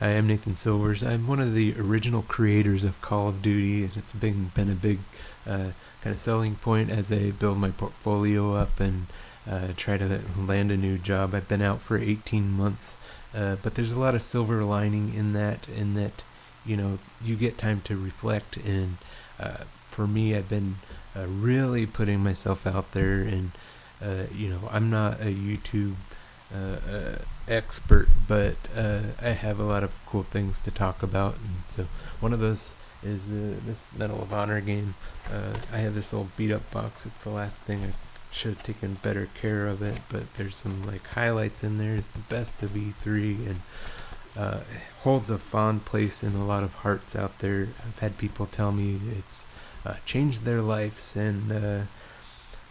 Hi, I'm Nathan Silvers. I'm one of the original creators of Call of Duty, and it's been a big kind of selling point as I build my portfolio up and try to land a new job. I've been out for 18 months, but there's a lot of silver lining in that, you get time to reflect. And for me, I've been really putting myself out there, and I'm not a YouTube expert, but I have a lot of cool things to talk about. And so one of those is this Medal of Honor game. I have this old beat up box. It's the last thing. I should have taken better care of it, but there's some like highlights in there. It's the best of E3, and holds a fond place in a lot of hearts out there. I've had people tell me it's changed their lives, and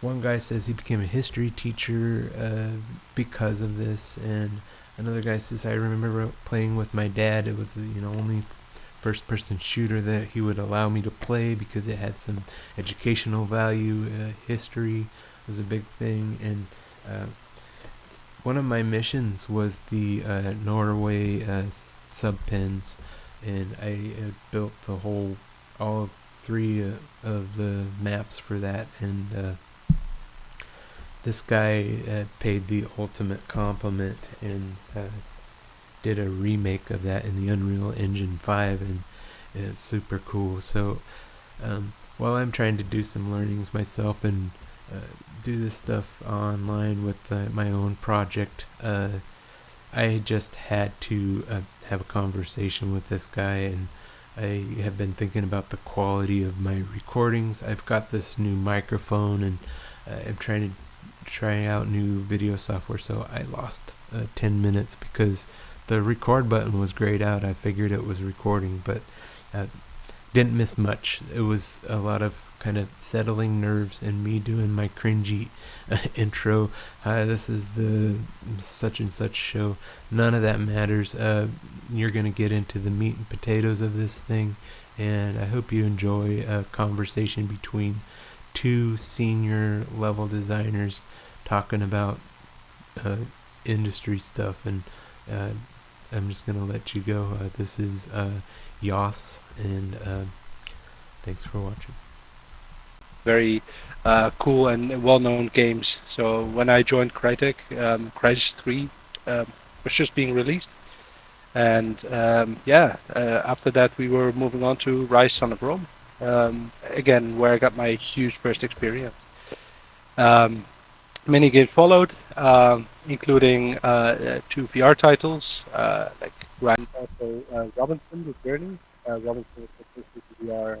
one guy says he became a history teacher because of this, and another guy says, I remember playing with my dad. It was the only first-person shooter that he would allow me to play because it had some educational value. History was a big thing, and one of my missions was the Norway subpens, and I built all three of the maps for that, and this guy paid the ultimate compliment and did a remake of that in the Unreal Engine 5, and it's super cool. So while I'm trying to do some learnings myself and do this stuff online with my own project, I just had to have a conversation with this guy, and I have been thinking about the quality of my recordings. I've got this new microphone, and I'm trying to try out new video software, so I lost 10 minutes because the record button was grayed out. I figured it was recording, but uh, didn't miss much. It was a lot of kind of settling nerves and me doing my cringy intro. Hi, this is the such and such show. None of that matters. You're going to get into the meat and potatoes of this thing, and I hope you enjoy a conversation between two senior level designers talking about uh, industry stuff. And uh, I'm just going to let you go. This is Jos, and thanks for watching. Very cool and well-known games. So when I joined Crytek, Crysis 3 was just being released, and after that we were moving on to Rise Son of Rome, again where I got my huge first experience. Many games followed, including two VR titles like Grand Robinson with Journey. Robinson was supposed to be VR,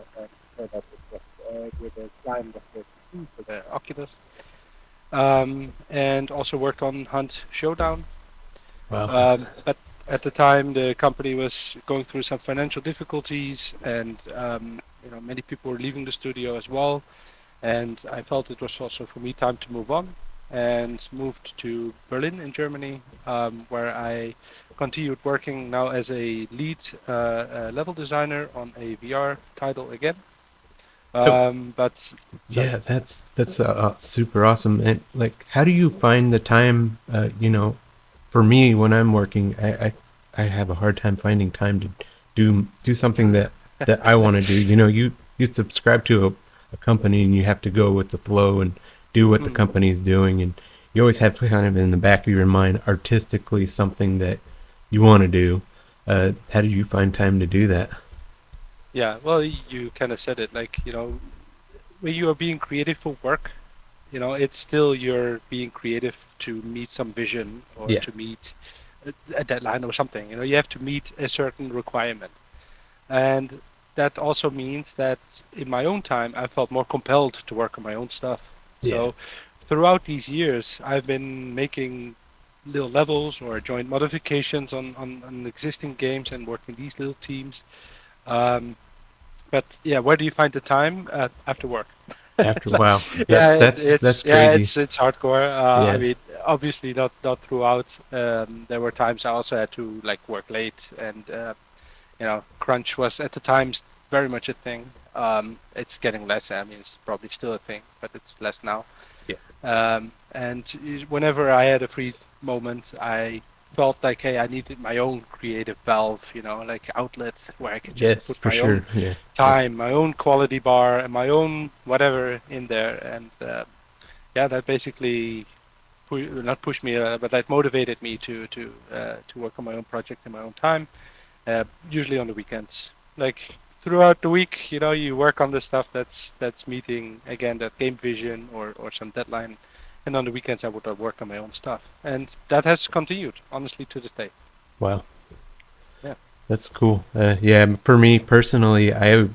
so that was with a client of the PC for the Oculus. And also worked on Hunt Showdown. Wow. But at the time, the company was going through some financial difficulties, and many people were leaving the studio as well. And I felt it was also for me time to move on, and moved to Berlin in Germany, where I continued working now as a lead level designer on a VR title again. So But sorry. yeah, that's super awesome. And like, how do you find the time? For me, when I'm working, I have a hard time finding time to do something that I want to do. You subscribe to a company, and you have to go with the flow and do what the Mhm. company is doing, and you always have kind of in the back of your mind artistically something that you want to do. How do you find time to do that? Yeah, well, you kind of said it. Like, when you are being creative for work, it's still you're being creative to meet some vision or Yeah. to meet a deadline or something. You have to meet a certain requirement. And that also means that in my own time, I felt more compelled to work on my own stuff. Yeah. So throughout these years, I've been making little levels or joint modifications on existing games and working these little teams. Um, but yeah, where do you find the time after work? After wow, Yeah, that's yeah, crazy. it's hardcore. I Yeah. mean, obviously not throughout. There were times I also had to like work late, and crunch was at the time very much a thing. It's getting less. I mean, it's probably still a thing, but it's less now. Yeah. And whenever I had a free moment, I felt like, hey, I needed my own creative valve, like outlet where I could just Yes, put for my own sure. Yeah. Yeah. time, my own quality bar, and my own whatever in there. And yeah, that basically not pushed me, but that motivated me to work on my own project in my own time, usually on the weekends. Like throughout the week, you work on the stuff that's meeting again that game vision or some deadline, and on the weekends I would work on my own stuff, and that has continued honestly to this day. Wow. Yeah. That's cool. Yeah, for me personally, I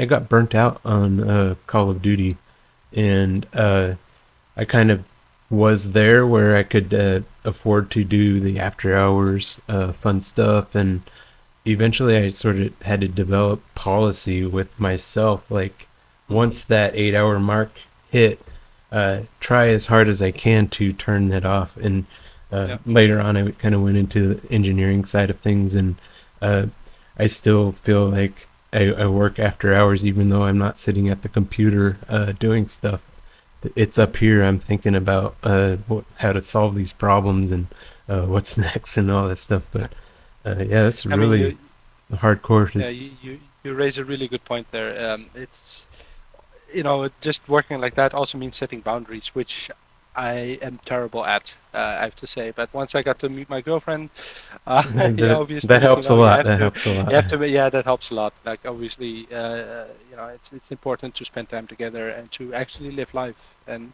got burnt out on Call of Duty, and I kind of was there where I could afford to do the after hours fun stuff, and eventually I sort of had to develop policy with myself. Like Hmm. once that 8 hour mark hit, try as hard as I can to turn that off. And Yeah. later on, I kind of went into the engineering side of things, and uh, I still feel like I work after hours, even though I'm not sitting at the computer doing stuff. It's up here. I'm thinking about how to solve these problems and what's next and all that stuff. But yeah, that's I mean, really hardcore. yeah, Is you raise a really good point there. It's just working like that also means setting boundaries, which I am terrible at, I have to say. But once I got to meet my girlfriend, that obviously, helps a you lot. have That to, helps a lot. yeah, that helps a lot. Like obviously, it's important to spend time together and to actually live life. And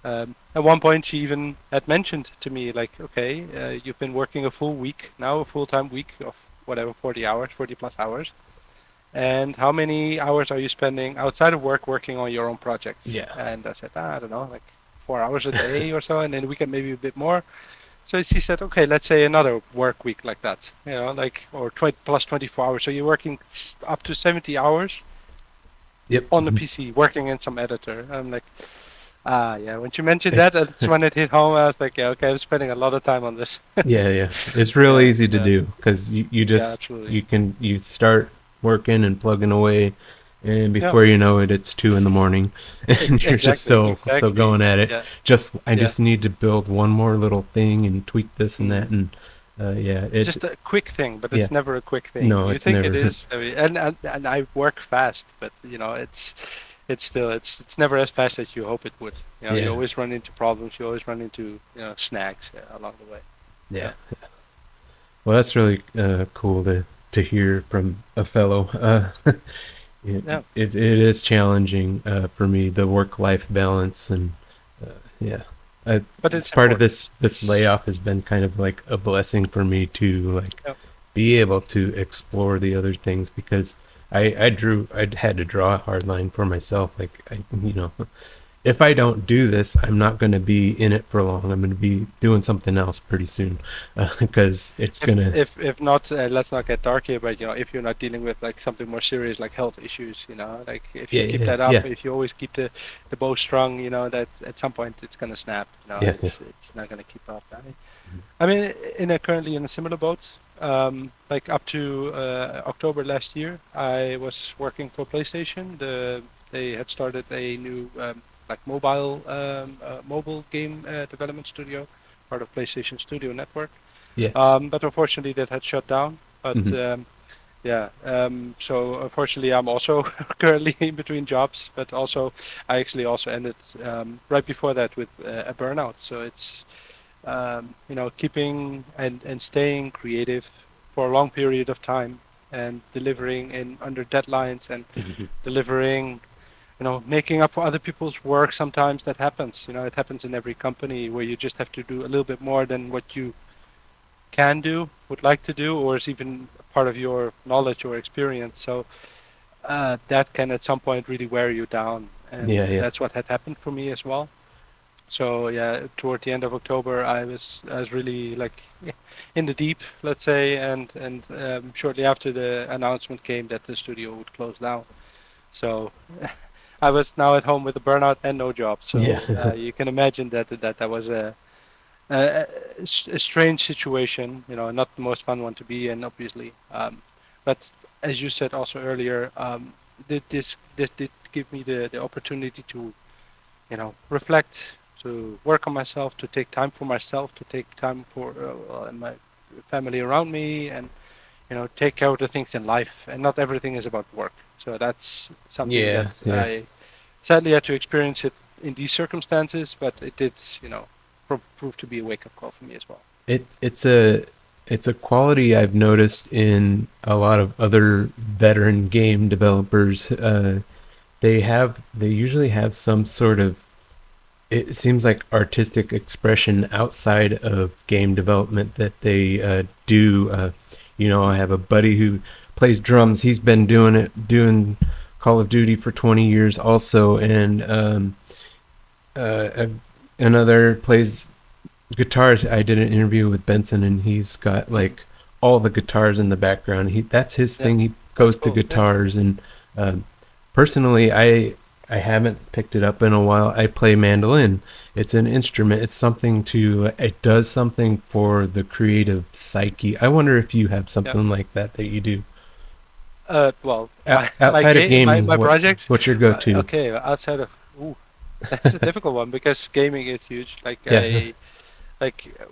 at one point, she even had mentioned to me, like, okay, you've been working a full week now, a full-time week of whatever, 40 hours, 40 plus hours. And how many hours are you spending outside of work working on your own projects? Yeah. And I said, I don't know, like 4 hours a day or so, and then we can maybe a bit more. So she said, okay, let's say another work week like that, like, or 20 plus 24 hours. So you're working up to 70 hours Yep. on the PC, working in some editor. I'm like, yeah, when you mentioned that, It's that's when it hit home. I was like, yeah, okay, I'm spending a lot of time on this. yeah, yeah. It's real Yeah, easy to yeah, do because you yeah, just absolutely. you start working and plugging away, and Yeah, before you know it, it's 2 in the morning, and you're just exactly, still exactly. going at it. Yeah, I yeah. just need to build one more little thing and tweak this and that, Mm. and yeah, Just a quick thing, but yeah. it's never a quick thing. No, You it's think it never. is, I mean, and I work fast, but it's still it's never as fast as you hope it would. You Yeah, always run into problems. You always run into snags along the way. yeah. Yeah, Well, that's really cool to hear from a fellow. It, yeah, it is challenging for me, the work life balance, and yeah, but it's it's part of important. this It's layoff has been kind of like a blessing for me to like yeah. be able to explore the other things because I had to draw a hard line for myself. Like if I don't do this, I'm not going to be in it for long. I'm going to be doing something else pretty soon because it's If gonna. if if not, let's not get dark here. But if you're not dealing with like something more serious like health issues, like if you Yeah, keep yeah, that up, yeah, if you always keep the bow strung, that at some point it's gonna snap. yeah, yeah. It's not gonna keep up. I mean, currently in a similar boat. Like up to October last year, I was working for PlayStation. They had started a new like mobile game development studio, part of PlayStation Studio Network. Yeah. But unfortunately, that had shut down. But Hmm. yeah, so unfortunately, I'm also currently in between jobs. But also, I actually also ended right before that with a burnout. So it's keeping and staying creative for a long period of time and delivering in under deadlines and Hmm. delivering, making up for other people's work. Sometimes that happens. It happens in every company where you just have to do a little bit more than what you can do, would like to do, or is even part of your knowledge or experience. So that can at some point really wear you down, and Yeah, yeah, that's what had happened for me as well. So yeah, toward the end of October, I was really like in the deep, let's say, and shortly after the announcement came that the studio would close down. So I was now at home with a burnout and no job. yeah, So you can imagine that was a, a strange situation, not the most fun one to be in, obviously. But as you said also earlier, this did give me the opportunity to reflect, to work on myself, to take time for myself, to take time for my family around me, and take care of the things in life. And not everything is about work. So that's something Yeah, that yeah. I sadly had to experience it in these circumstances, but it did, prove to be a wake-up call for me as well. It's a quality I've noticed in a lot of other veteran game developers. They usually have some sort of, it seems like, artistic expression outside of game development that they do. I have a buddy who plays drums. He's been doing Call of Duty for 20 years also, and uh, another plays guitars. I did an interview with Benson, and he's got Mm. like all the guitars in the background. That's his Yeah, thing. He that's goes to cool. Yeah, guitars, and um, personally, I haven't picked it up in a while. I play mandolin. It's an instrument. It's something to. It does something for the creative psyche. I wonder if you have yeah. something like that you do. Well, my Outside of game, gaming, my projects. what's your go-to? Okay, outside of, ooh, that's a difficult one because gaming is huge. Yeah,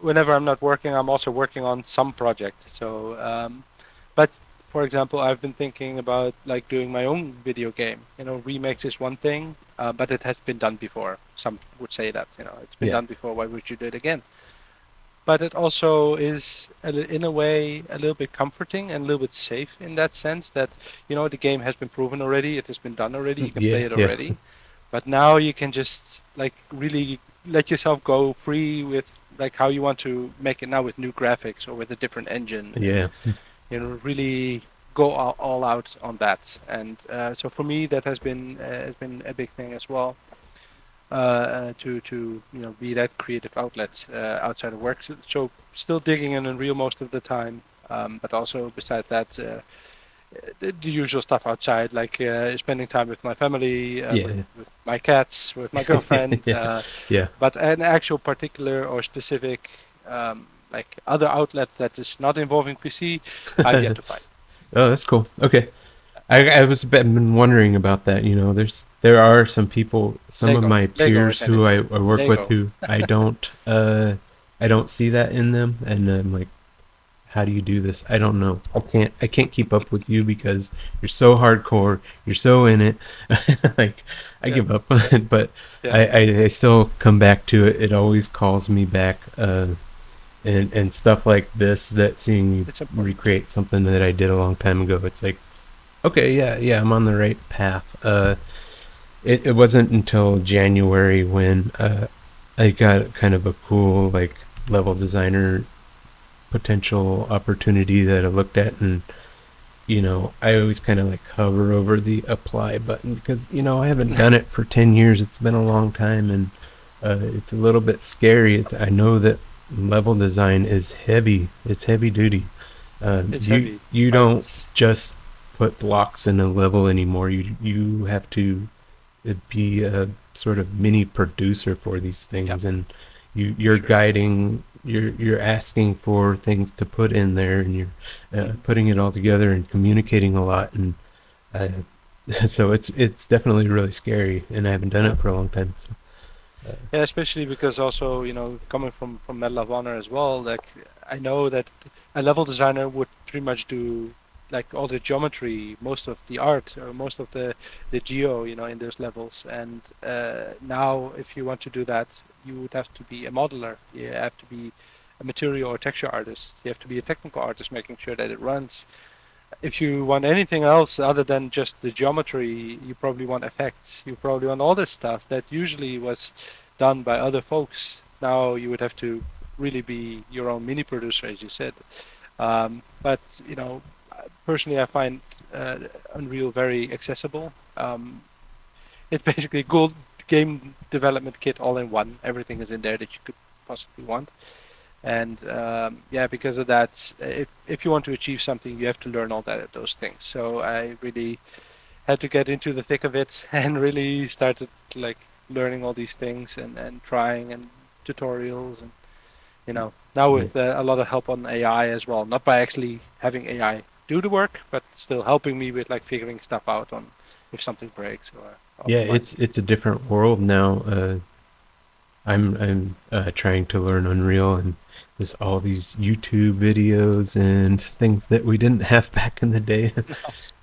Whenever I'm not working, I'm also working on some project. So, but for example, I've been thinking about like doing my own video game. Remakes is one thing, but it has been done before. Some would say that, it's been yeah, done before. Why would you do it again? But it also is in a way a little bit comforting and a little bit safe in that sense that the game has been proven already, it has been done already, you can yeah, play it yeah, already, but now you can just like really let yourself go free with like how you want to make it now with new graphics or with a different engine, and yeah, really go all out on that. And so for me that has been a big thing as well, to be that creative outlet outside of work. So still digging in Unreal most of the time, but also beside that, the usual stuff outside, like spending time with my family, yeah, with my cats, with my girlfriend. yeah, yeah. But an actual particular or specific like other outlet that is not involving PC, I've yet to find. Oh, that's cool. Okay. I been wondering about that. There are some people, some of my Lego, if peers who anything. I work with, Lego. who I don't see that in them, and I'm like, how do you do this? I don't know. I can't keep up with you because you're so hardcore. You're so in it. Like, I Yeah, give up on it, but yeah, I still come back to it. It always calls me back. And stuff like this, that seeing you it's important. recreate something that I did a long time ago, it's like, okay, yeah, yeah, I'm on the right path. It wasn't until January when I got kind of a cool like level designer potential opportunity that I looked at, and I always kind of like hover over the apply button because I haven't done it for 10 years. It's been a long time, and it's a little bit scary. I know that level design is heavy. It's heavy duty. It's You heavy, you but don't just put blocks in a level anymore. You have to be a sort of mini producer for these yeah, things, and for you're sure. guiding. You're asking for things to put in there, and you're Mhm. putting it all together and communicating a lot, and uh, so it's definitely really scary, and I haven't done Yeah. it for a long time. So, Yeah, especially because also, coming from Medal of Honor as well, like I know that a level designer would pretty much do like all the geometry, most of the art, or most of the geo, in those levels. And now, if you want to do that, you would have to be a modeler. You have to be a material or texture artist. You have to be a technical artist, making sure that it runs. If you want anything else other than just the geometry, you probably want effects. You probably want all this stuff that usually was done by other folks. Now you would have to really be your own mini producer, as you said. But personally, I find uh, Unreal very accessible. It's basically a good game development kit all in one. Everything is in there that you could possibly want. And yeah, because of that, if you want to achieve something, you have to learn all those things. So I really had to get into the thick of it and really started like learning all these things, and trying, and tutorials, and now yeah. with a lot of help on AI as well. Not by actually having AI do the work, but still helping me with like figuring stuff out on if something breaks or Yeah, optimizing. it's a different world now. I'm trying to learn Unreal, and there's all these YouTube videos and things that we didn't have back in the day.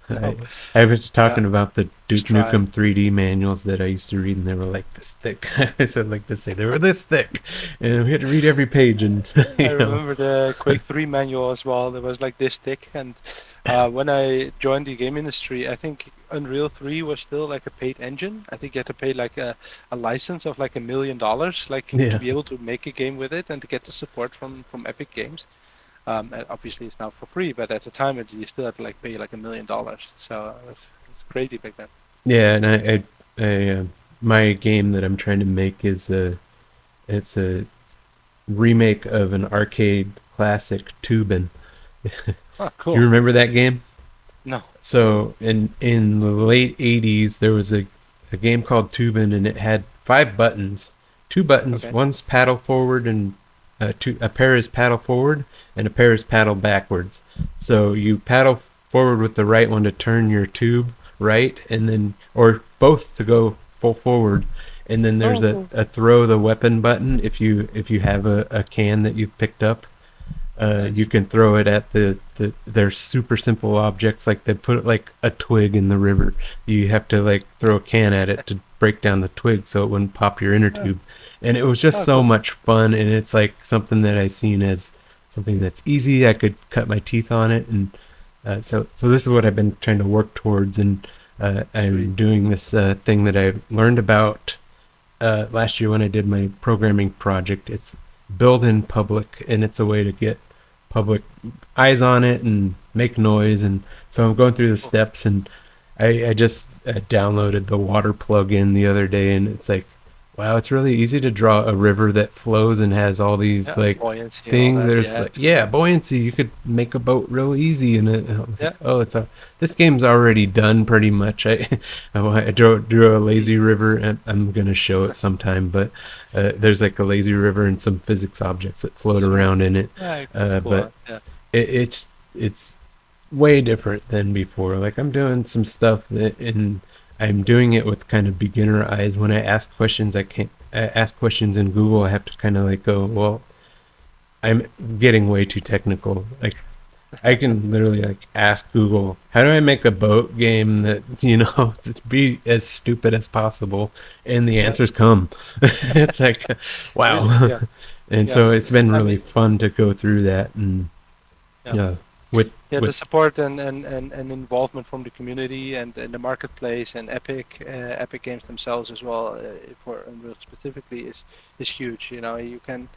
No, I was yeah, talking about the just Duke try. Nukem 3D manuals that I used to read, and they were like this thick. I'd like to say they were this thick, and we had to read every page, and I you know, remember the Quake 3 manual as well. That was like this thick. And when I joined the game industry, I think Unreal 3 was still like a paid engine. I think you had to pay like a license of like $1 million, like to yeah, be able to make a game with it and to get the support from Epic Games. And obviously, it's now for free, but at the time, you still had to like pay like $1 million. So it's crazy back then. yeah. And my game that I'm trying to make is it's a remake of an arcade classic Tubin. Oh, You cool. remember that game? No. So in the late '80s, there was a game called Tubin, and it had 5 buttons. 2 buttons. Okay. One's paddle forward, and a pair is paddle forward, and a pair is paddle backwards. So you paddle forward with the right one to turn your tube right, and then or both to go full forward. And then there's Oh, cool. a throw the weapon button if you have a can that you've picked up. You Nice. can throw it at they're super simple objects, like they put like a twig in the river. You have to like throw a can at it to break down the twig so it wouldn't pop your inner Oh, tube. And it was just oh, so cool. much fun, and it's like something that I seen as something that's easy. I could cut my teeth on it, and so this is what I've been trying to work towards. And Sweet. I'm doing this thing that I learned about last year when I did my programming project. It's build in public, and it's a way to get public eyes on it and make noise. And so I'm going through the Cool. steps, and I just downloaded the water plugin the other day, and it's like, wow, it's really easy to draw a river that flows and has all these Yeah, like buoyancy and all things. that. There's Yeah, like, it's yeah, cool. buoyancy. You could make a boat real easy, and I was Yeah. like, oh, this game's already done pretty much. I drew a lazy river, and I'm gonna show it sometime, but there's like a lazy river and some physics objects that float Sweet. around in it. Yeah, it's cool. But Huh? Yeah. it's way different than before. Like I'm doing some stuff and I'm doing it with kind of beginner eyes. When I ask questions, I ask questions in Google. I have to kind of like go, well, I'm getting way too technical. Like I can literally like ask Google, how do I make a boat game that be as stupid as possible, and the Yeah. answers come. It's like, Really. wow. Yeah. And Yeah. so it's been I really mean, fun to go through that. And yeah. with Yeah, the with support and involvement from the community and the marketplace and Epic Games themselves as well, for Unreal specifically, is huge. You can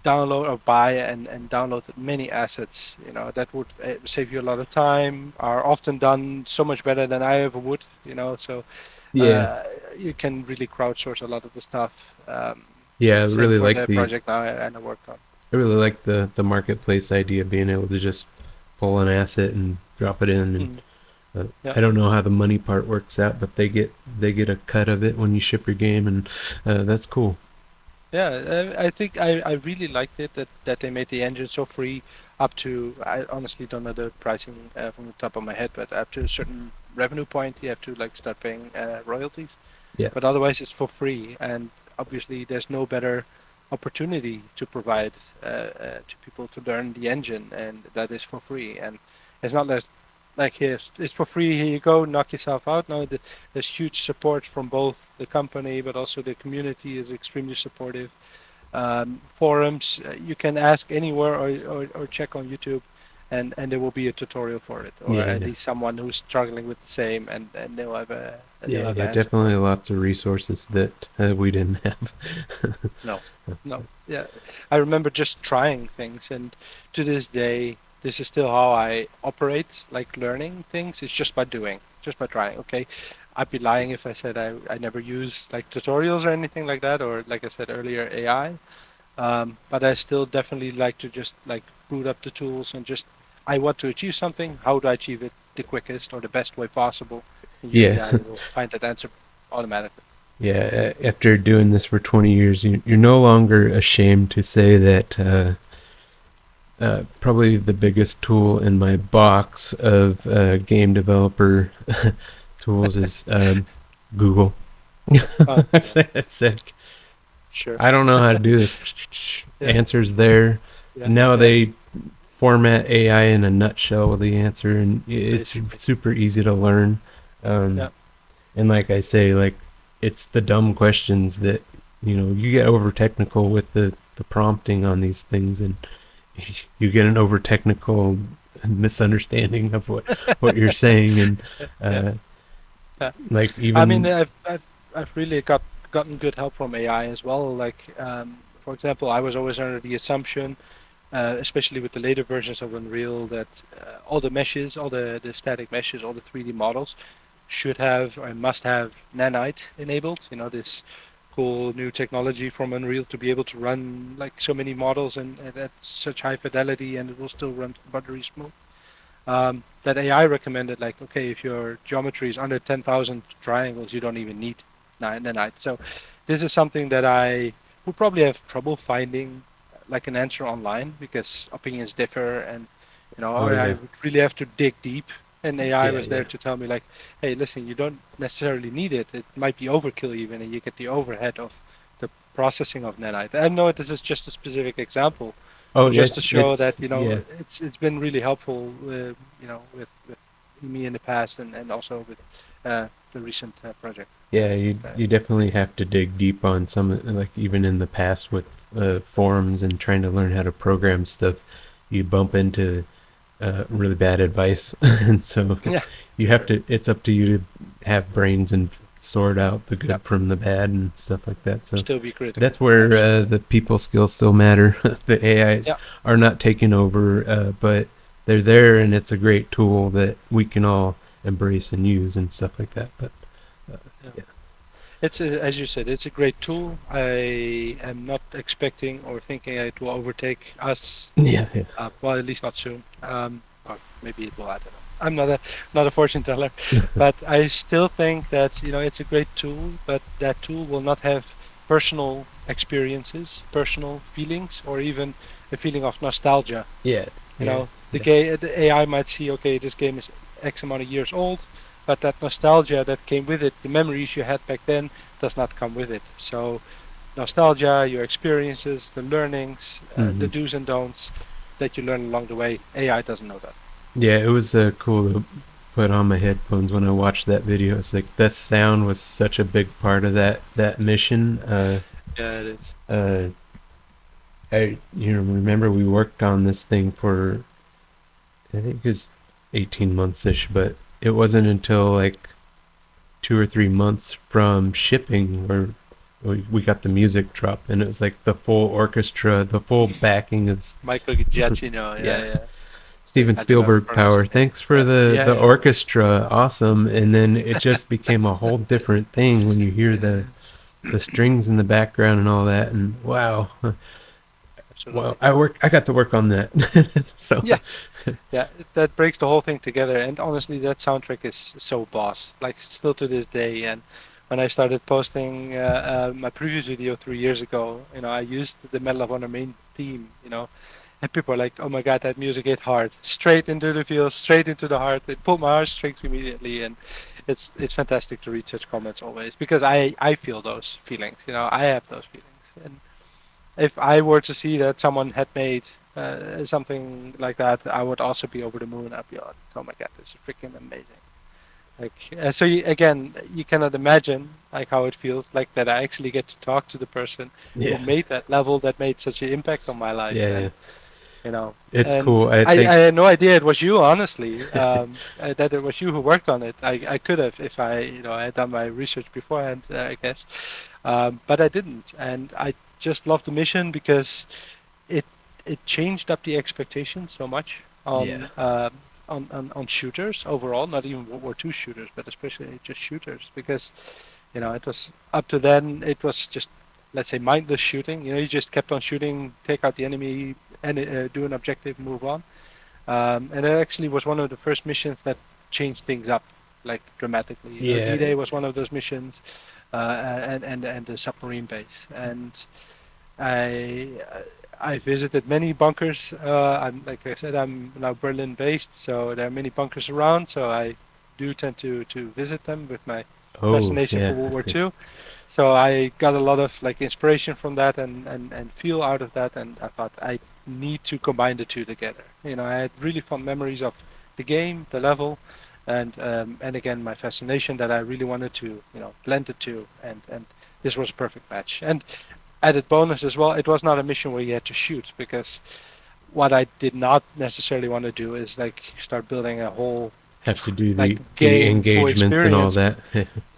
download or buy and download many assets. That would save you a lot of time. Are often done so much better than I ever would. So yeah, uh, you can really crowdsource a lot of the stuff. yeah, Same for the project now I worked on. I really like the marketplace idea, being able to just pull an asset and drop it in. And Mm, yeah. I don't know how the money part works out, but they get a cut of it when you ship your game, and that's cool. Yeah, I think I really liked it that they made the engine so free up to, I honestly don't know the pricing from the top of my head, but up to a certain revenue point, you have to like start paying royalties. Yeah, But otherwise, it's for free, and obviously, there's no better opportunity to provide to people to learn the engine, and that is for free. And it's not like here, it's for free. Here you go, knock yourself out. No, there's huge support from both the company, but also the community is extremely supportive. Forums, you can ask anywhere or check on YouTube, and there will be a tutorial for it, or yeah, at yeah, least someone who's struggling with the same, and they'll yeah, have yeah. an answer for Definitely it. lots of resources that we didn't have. No, no. Yeah, I remember just trying things, and to this day, this is still how I operate, like learning things. It's just by doing, just by trying. Okay, I'd be lying if I said I never use like tutorials or anything like that, or like I said earlier, AI. But I still definitely like to just like boot up the tools and just I want to achieve something. How do I achieve it the quickest or the best way possible? And usually Yeah, I will find that answer automatically. yeah. After doing this for 20 years, you're no longer ashamed to say that. Probably the biggest tool in my box of game developer tools is Google. Oh, yeah. It's like, Sure. I don't know how to do this. Yeah. Answers there. Yeah. Now Yeah. they format AI in a nutshell with the answer, and it's Basically. super easy to learn. Yeah. Um, and like I say, like it's the dumb questions that you get over technical with the prompting on these things, and you get an over technical misunderstanding of what you're saying, and Yeah. uh, Yeah. like I mean, even I've really gotten good help from AI as well. Like, for example, I was always under the assumption, especially with the later versions of Unreal, that all the meshes, all the static meshes, all the 3D models should have or must have nanite enabled. You know, this cool new technology from Unreal to be able to run like so many models and at such high fidelity, and it will still run buttery smooth. That AI recommended, like, okay, if your geometry is under 10,000 triangles, you don't even need nanite. So this is something that I would probably have trouble finding like an answer online because opinions differ, and oh I yeah, would really have to dig deep. And AI yeah, was there yeah, to tell me, like, hey, listen, you don't necessarily need it. It might be overkill even, and you get the overhead of the processing of nanite. I know this is just a specific example, oh but yeah, just to show that it's yeah, it's been really helpful, with me in the past, and also with the recent project. yeah. You Uh, you definitely have to dig deep on some, like even in the past with forums and trying to learn how to program stuff. You bump into really bad advice, and so yeah, you have sure. to. It's up to you to have brains and sort out the Yeah, good from the bad and stuff like that. So still be critical. that's where Absolutely. the people skills still matter. The AIs Yeah, are not taking over, but they're there, and it's a great tool that we can all embrace and use and stuff like that. But uh, yeah. yeah, It's as you said, it's a great tool. I am not expecting or thinking it will overtake us. yeah, yeah, Well, at least not soon. Or maybe it will. I don't know. I'm not a fortune teller, but I still think that it's a great tool, but that tool will not have personal experiences, personal feelings, or even a feeling of nostalgia. yeah, yeah, yeah, The AI might see, okay, this game is X amount of years old, but that nostalgia that came with it, the memories you had back then, does not come with it. So nostalgia, your experiences, the learnings, the hmm do's and don'ts that you learn along the way. AI doesn't know that. yeah. It was cool to put on my headphones when I watched that video. It's like that sound was such a big part of that mission. Yeah, it is. Uh, I remember we worked on this thing for I think it was 18 months ish, but it wasn't until like 2 or 3 months from shipping where we got the music drop, and it was like the full orchestra, the full backing of Michael Giacchino, yeah, yeah, yeah. Steven I do have to Spielberg pronounce power. his name. Thanks for the Yeah, the yeah, orchestra, awesome. And then it just became a whole different thing when you hear the yeah. the strings in the background and all that. And wow, wow, Absolutely. I got to work on that. So Yeah, yeah. That breaks the whole thing together. And honestly, that soundtrack is so boss. Like still to this day. And when I started posting my previous video 3 years ago, I used the Medal of Honor main theme. And people are like, "Oh my God, that music hit hard, straight into the feels, straight into the heart." It pulled my heartstrings immediately, and it's fantastic to read such comments always because I feel those feelings. I have those feelings, and if I were to see that someone had made something like that, I would also be over the moon. I'd be like, "Oh my God, this is freaking amazing!" Like, again, you cannot imagine like how it feels like that. I actually get to talk to the person who yeah, made that level, that made such an impact on my life, yeah, yeah. and you know It's and cool. I I think had no idea it was you, honestly, that it was you who worked on it. I could have, if I had done my research beforehand, I guess, but I didn't, and I just loved the mission because it it changed up the expectations so much yeah, on shooters overall, not even World War II shooters, but especially just shooters, because it was up to then, it was just, let's say, mindless shooting. You just kept on shooting, take out the enemy, and do an objective, move on. And it actually was one of the first missions that changed things up like dramatically. yeah, D-Day was one of those missions, and the submarine base. And I I visited many bunkers. Like I said, I'm now Berlin based, so there are many bunkers around. So I do tend to visit them with my Oh, fascination for yeah. World War II. So I got a lot of like inspiration from that and feel out of that, and I thought I need to combine the two together. I had really fond memories of the game, the level, and again my fascination that I really wanted to blend the two, and this was a perfect match. And added bonus as well, it was not a mission where you had to shoot, because what I did not necessarily want to do is like start building a whole Have to do like the game full engagements and all experience. that.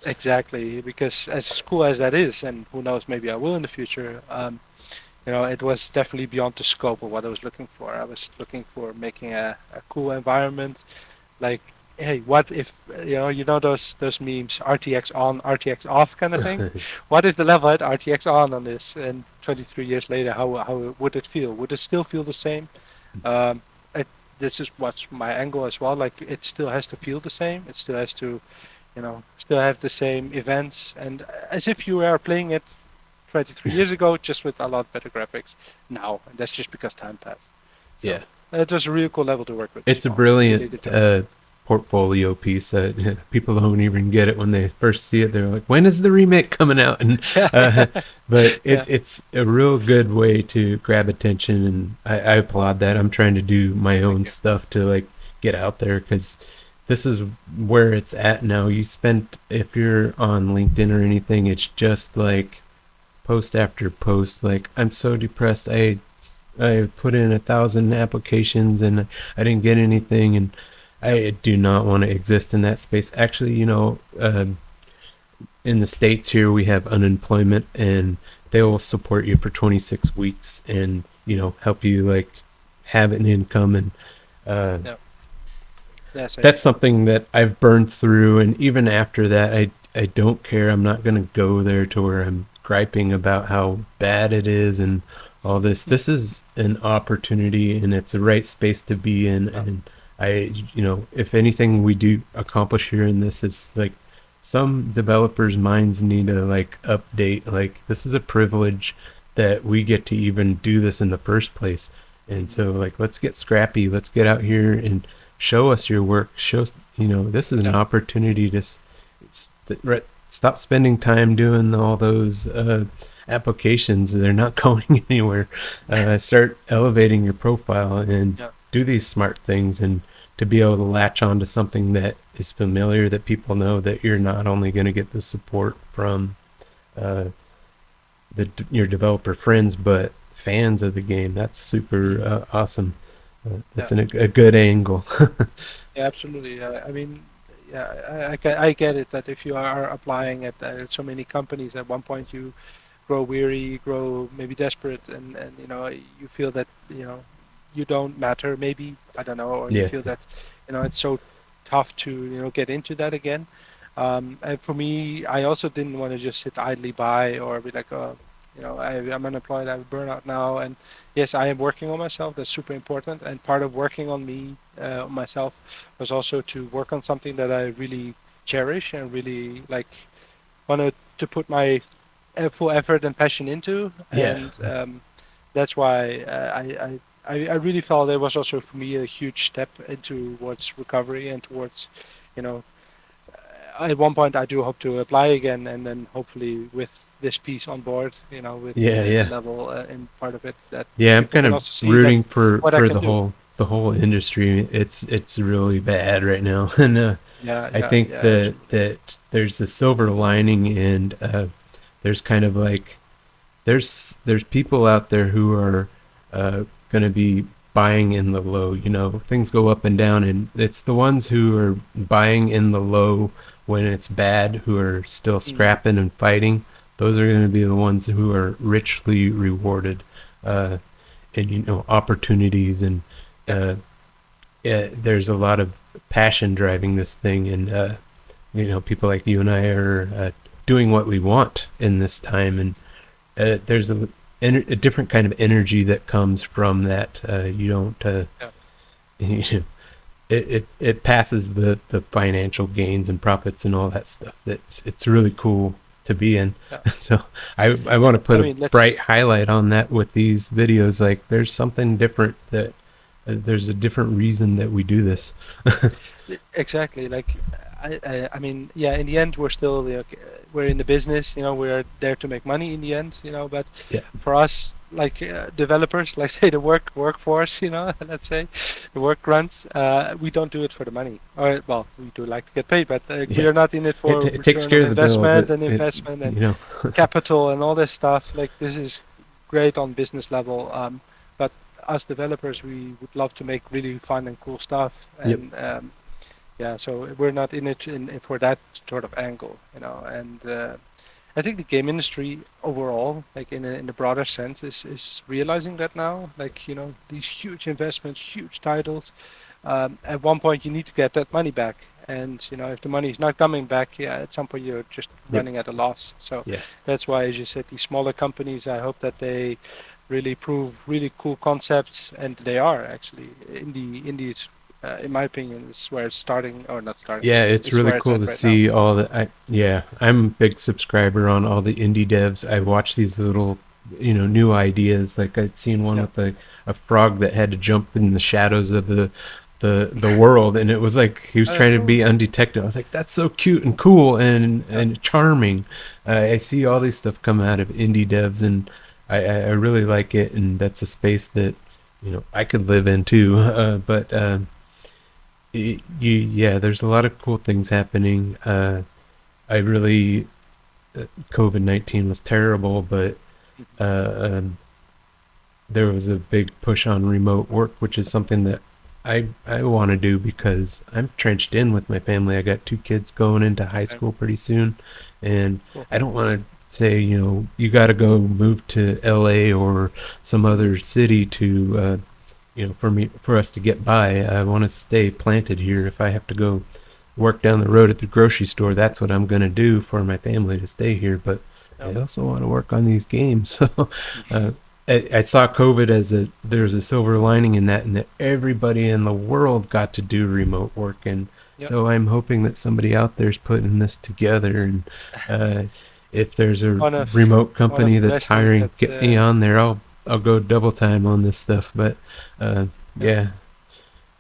Exactly, because as cool as that is, and who knows, maybe I will in the future. It was definitely beyond the scope of what I was looking for. I was looking for making a cool environment. Like, hey, what if those memes, RTX on, RTX off kind of thing? What if the level had RTX on this, and 23 years later, how would it feel? Would it still feel the same? Um, it, this is what's my angle as well. Like, it still has to feel the same. It still has to still have the same events, and as if you were playing it 23 years ago, just with a lot better graphics now. And that's just because time passed. Yeah. So it was a really cool level to work with as It's a well. Really brilliant determined. portfolio piece that people don't even get it when they first see it. They're like, "When is the remake coming out?" And uh, but Yeah. it's a real good way to grab attention, and I applaud that. I'm trying to do my Thank own you. stuff to like get out there because this is where it's at now. You spend if you're on LinkedIn or anything, it's just like post after post. Like I'm so depressed. I put in 1,000 applications and I didn't get anything, and Yep. I do not want to exist in that space. Actually, in the States here, we have unemployment and they will support you for 26 weeks and, help you like have an income. And uh, Yep. Yes, I that's get that. something that I've burned through. And even after that, I don't care. I'm not going to go there to where I'm griping about how bad it is and all this. This is an opportunity and it's the right space to be in. Yep. And if anything we do accomplish here in this is like some developers' minds need to like update. Like this is a privilege that we get to even do this in the first place. And Mhm. so like let's get scrappy. Let's get out here and show us your work. Show us, this is an Yep. opportunity to stop spending time doing all those applications. They're not going anywhere. Start elevating your profile and Yep. do these smart things, and to be able to latch on to something that is familiar, that people know that you're not only going to get the support from uh, your developer friends, but fans of the game. That's super Mhm. awesome. That's Yep. a good angle. Yeah, absolutely. I mean, yeah, I get it that if you are applying at so many companies, at one point you grow weary, grow maybe desperate, and you feel that you don't matter. Maybe I don't know, or you Yeah, feel that it's so tough to get into that again. And for me, I also didn't want to just sit idly by or be like, I'm unemployed, I have burnout now, and yes, I am working on myself. That's super important, and part of working on me, on myself, was also to work on something that I really cherish and really like wanted to put my full effort and passion into, yeah, and that's why I really felt it was also for me a huge step into towards recovery and towards, you know, at one point I do hope to apply again, and then hopefully with this piece on board, with yeah, the yeah. level in part of it, that Yeah, I'm people kind can of also see that rooting for what I for can the do. whole industry. It's really bad right now, and Yeah, I yeah, think yeah, that absolutely. there's a silver lining, and there's kind of like there's people out there who are going to be buying in the low. Things go up and down, and it's the ones who are buying in the low when it's bad who are still Mm, scrapping and fighting. Those are going to be the ones who are richly rewarded. Uh, and opportunities and yeah, uh, there's a lot of passion driving this thing, and people like you and I are doing what we want in this time, and there's a different kind of energy that comes from that. You don't yeah, it passes the financial gains and profits and all that stuff. It's really cool to be in. yeah. So I want to put I a mean, bright let's highlight on that with these videos. Like there's something different that there's a different reason that we do this. exactly like. I mean, yeah, in the end, we're still, we're in the business, we're there to make money in the end, but Yeah. for us, like developers, like say the workforce, let's say the work grunts, we don't do it for the money. Or well, we do like to get paid, but we Yeah. are not in it for It takes return care on of the bills. investment and You know. capital and all this stuff. Like this is great on business level, but us developers, we would love to make really fun and cool stuff, Yep. and yeah, so we're not in it for that sort of angle, and I think the game industry overall, like in the broader sense, is realizing that now. Like these huge investments, huge titles. At one point, you need to get that money back, and if the money is not coming back, yeah, at some point you're just Yep. running at a loss. So Yeah. that's why, as you said, these smaller companies, I hope that they really prove really cool concepts, and they are actually indies. In my opinion, is where it's starting, or not starting. Yeah, it's It's really where it's cool at to right now. see all the. Yeah, I'm a big subscriber on all the indie devs. I watch these little, new ideas. Like I'd seen one Yeah. with a frog that had to jump in the shadows of the world, and it was like he was Oh, that's trying to cool. be undetected. I was like, that's so cute and cool and Yeah. and charming. I see all these stuff come out of indie devs, and I really like it, and that's a space that I could live in too. But yeah, there's a lot of cool things happening. I really COVID-19 was terrible, but Mhm. there was a big push on remote work, which is something that I want to do because I'm trenched in with my family. I got 2 kids going into high Same. school pretty soon, and Cool. I don't want to say you got to go move to LA or some Mhm. other city to for us to get by. I want to stay planted here. If I have to go work down the road at the grocery store, that's what I'm going to do for my family to stay here. But Yeah. I also want to work on these games. So Mhm. uh, I saw COVID as there's a silver lining in that, and that everybody in the world got to do remote work. And Yep. so I'm hoping that somebody out there's putting this together. And uh, if there's a One of remote one of company the that's best things hiring, that get me on there. I'll go double time on this stuff. But uh, yeah, yeah,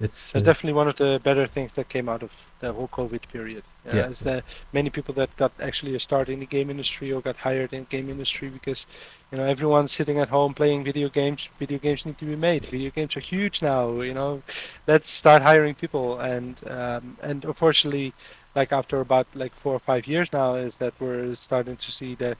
it's that's definitely one of the better things that came out of the whole COVID period. yeah, Is that many people that got actually a start in the game industry or got hired in game industry because everyone's sitting at home playing video games. Video games need to be made. Video games are huge now. Let's start hiring people. And unfortunately, like after about like 4 or 5 years now, is that we're starting to see the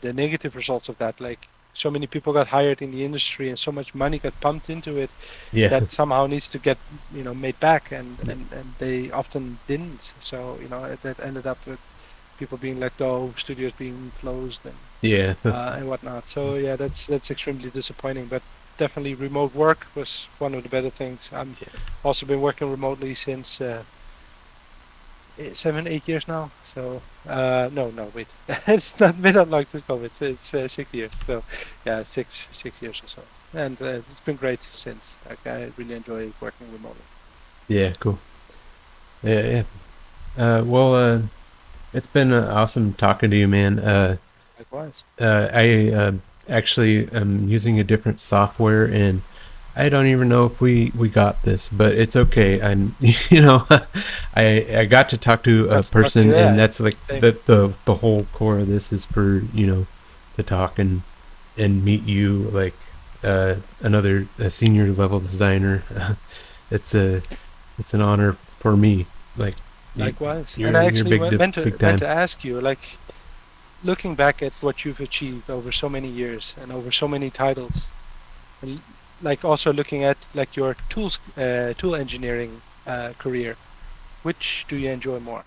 negative results of that. Like so many people got hired in the industry and so much money got pumped into it yeah, that somehow needs to get made back, and yeah, and they often didn't. So that ended up with people being let go, studios being closed, yeah. and whatnot. So yeah, that's extremely disappointing. But definitely, remote work was one of the better things. I'm also been working remotely since 7, 8 years now. So no, no, wait, it's not been that long since COVID. It's 6 years. So yeah, six years or so, and it's been great since. Like I really enjoy working remotely. Yeah, cool. Yeah, yeah. It's been awesome talking to you, man. Likewise. I actually am using a different software, and I don't even know if we got this, but it's okay. I'm, I got to talk to a Must do person, and that. that's like Same. the whole core of this is for to talk and meet you, like another a senior level designer. it's a it's an honor for me. Like you, Likewise. And I you're actually big big meant time. to ask you, like, looking back at what you've achieved over so many years and over so many titles, and like also looking at like your tool engineering career, which do you enjoy more?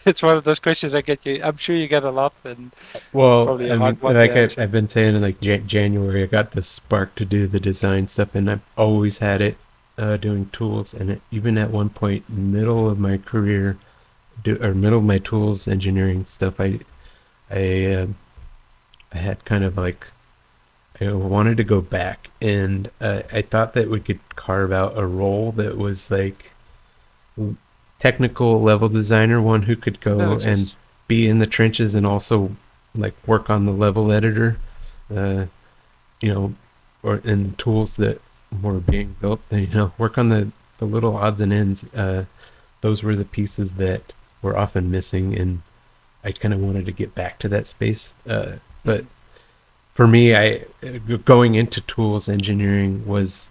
It's one of those questions I get you. I'm sure you get a lot, and it's Well, probably a I hard mean, one to like answer. I've been saying, like January, I got the spark to do the design stuff, and I've always had it doing tools. And even at one point, middle of my career, or middle of my tools engineering stuff, I uh, I had kind of like I wanted to go back, and I thought that we could carve out a role that was like technical level designer, one who could That go and exists. be in the trenches and also like work on the level editor, uh, you know, or in tools that were being built. And, work on the the little odds and ends, those were the pieces that were often missing, and I kind of wanted to get back to that space. But Mhm. for me, I going into tools engineering was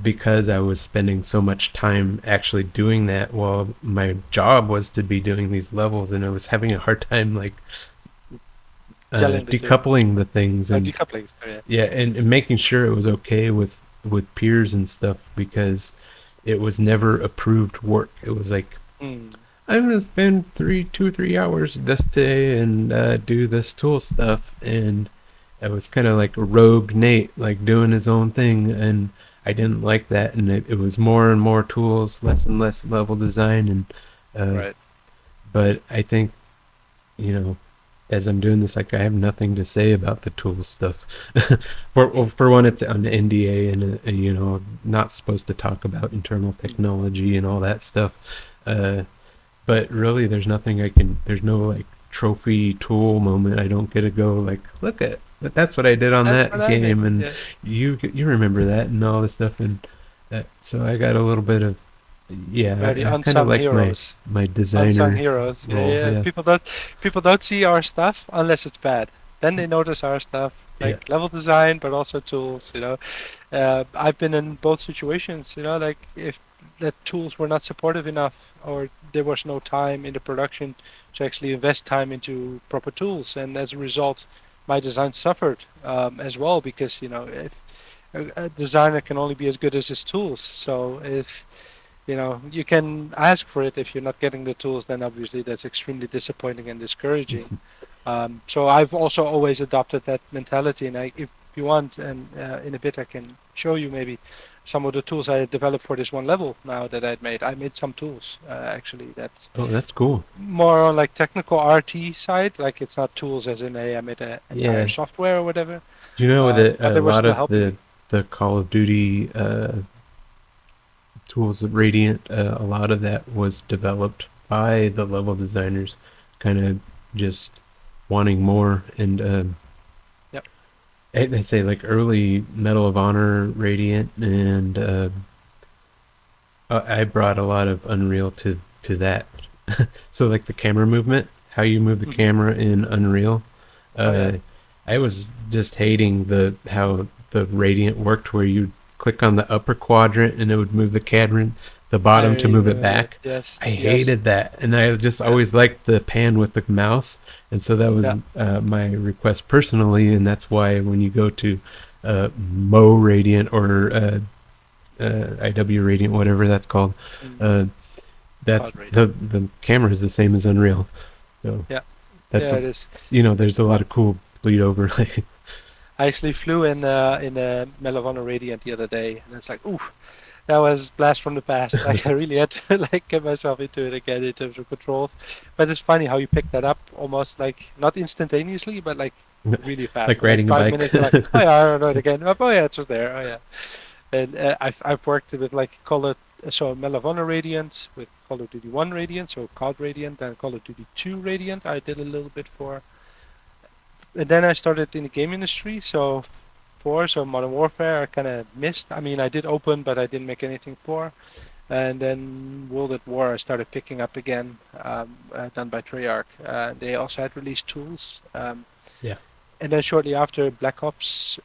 because I was spending so much time actually doing that while my job was to be doing these levels, and I was having a hard time like Gelling the two. decoupling the things and Decoupling. So yeah. yeah, and making sure it was okay with peers and stuff because it was never approved work. It was like Mm. I'm gonna spend 2 or 3 hours this day and do this tool stuff, and it was kind of like rogue Nate, like doing his own thing, and I didn't like that, and it was more and more tools, less and less level design, and uh, Right. but I think you know as I'm doing this, like I have nothing to say about the tool stuff. For one, it's on NDA, and not supposed to talk about internal Mm. technology and all that stuff. But really, there's nothing I can. There's no like trophy tool moment. I don't get to go like, look at that's what I did on That's what that I did. game, and Yeah. you remember that and all this stuff, and so I got a little bit of We're the yeah. I kind of unsung like my heroes. my Unsung designer heroes. Yeah, role. yeah. Yeah, People don't see our stuff unless it's bad. Then they notice our stuff, yeah. like level design, but also tools. I've been in both situations. Like if the tools were not supportive enough, or there was no time in the production to actually invest time into proper tools, and as a result, my design suffered as well because if a designer can only be as good as his tools. So if you can ask for it if you're not getting the tools, then obviously that's extremely disappointing and discouraging. So I've also always adopted that mentality, and if you want, and in a bit I can show you maybe some of the tools I developed for this one level now that I'd made. I made some tools actually that's Oh, that's cool. more on like technical RT side, like it's not tools as in I made an entire Yeah. software or whatever, You know that but a they were lot still of helping me. the Call of Duty tools, Radiant, a lot of that was developed by the level designers, kind of just wanting more. And Yep. I say like early Medal of Honor, Radiant, and I brought a lot of Unreal to that. So like the camera movement, how you move the Hmm. camera in Unreal. Oh yeah. Uh, I was just hating the how the Radiant worked, where you click on the upper quadrant and it would move the camera, the I bottom to move it remember that. back. Yes. I Yes. hated that, and I just Yeah. always liked the pan with the mouse, and so that was Yeah. my request personally, and that's why when you go to Mo Radiant or IW Radiant, whatever that's called, Mm. uh, that's Cloud rating. the camera is the same as Unreal. So Yeah. that's Yeah, a it is. there's a lot of cool bleed over. I actually flew in a Medal of Honor Radiant the other day, and it's like, ooh, that was blast from the past. Like I really had to like get myself into it again in terms of controls. But it's funny how you pick that up almost like not instantaneously, but like really fast. Like Like riding a five bike. minutes, you're like, oh yeah, I don't know it again. Oh yeah, it's just there. Oh yeah. And I've worked with like Medal of Honor Radiant, with Call of Duty 1 Radiant, so COD Radiant, and Call of Duty 2 Radiant. I did a little bit for. And then I started in the game industry, so so Modern Warfare I kind of missed. I mean, I did open, but I didn't make anything for. And then World at War I started picking up again, done by Treyarch. They also had released tools. Yeah. And then shortly after, Black Ops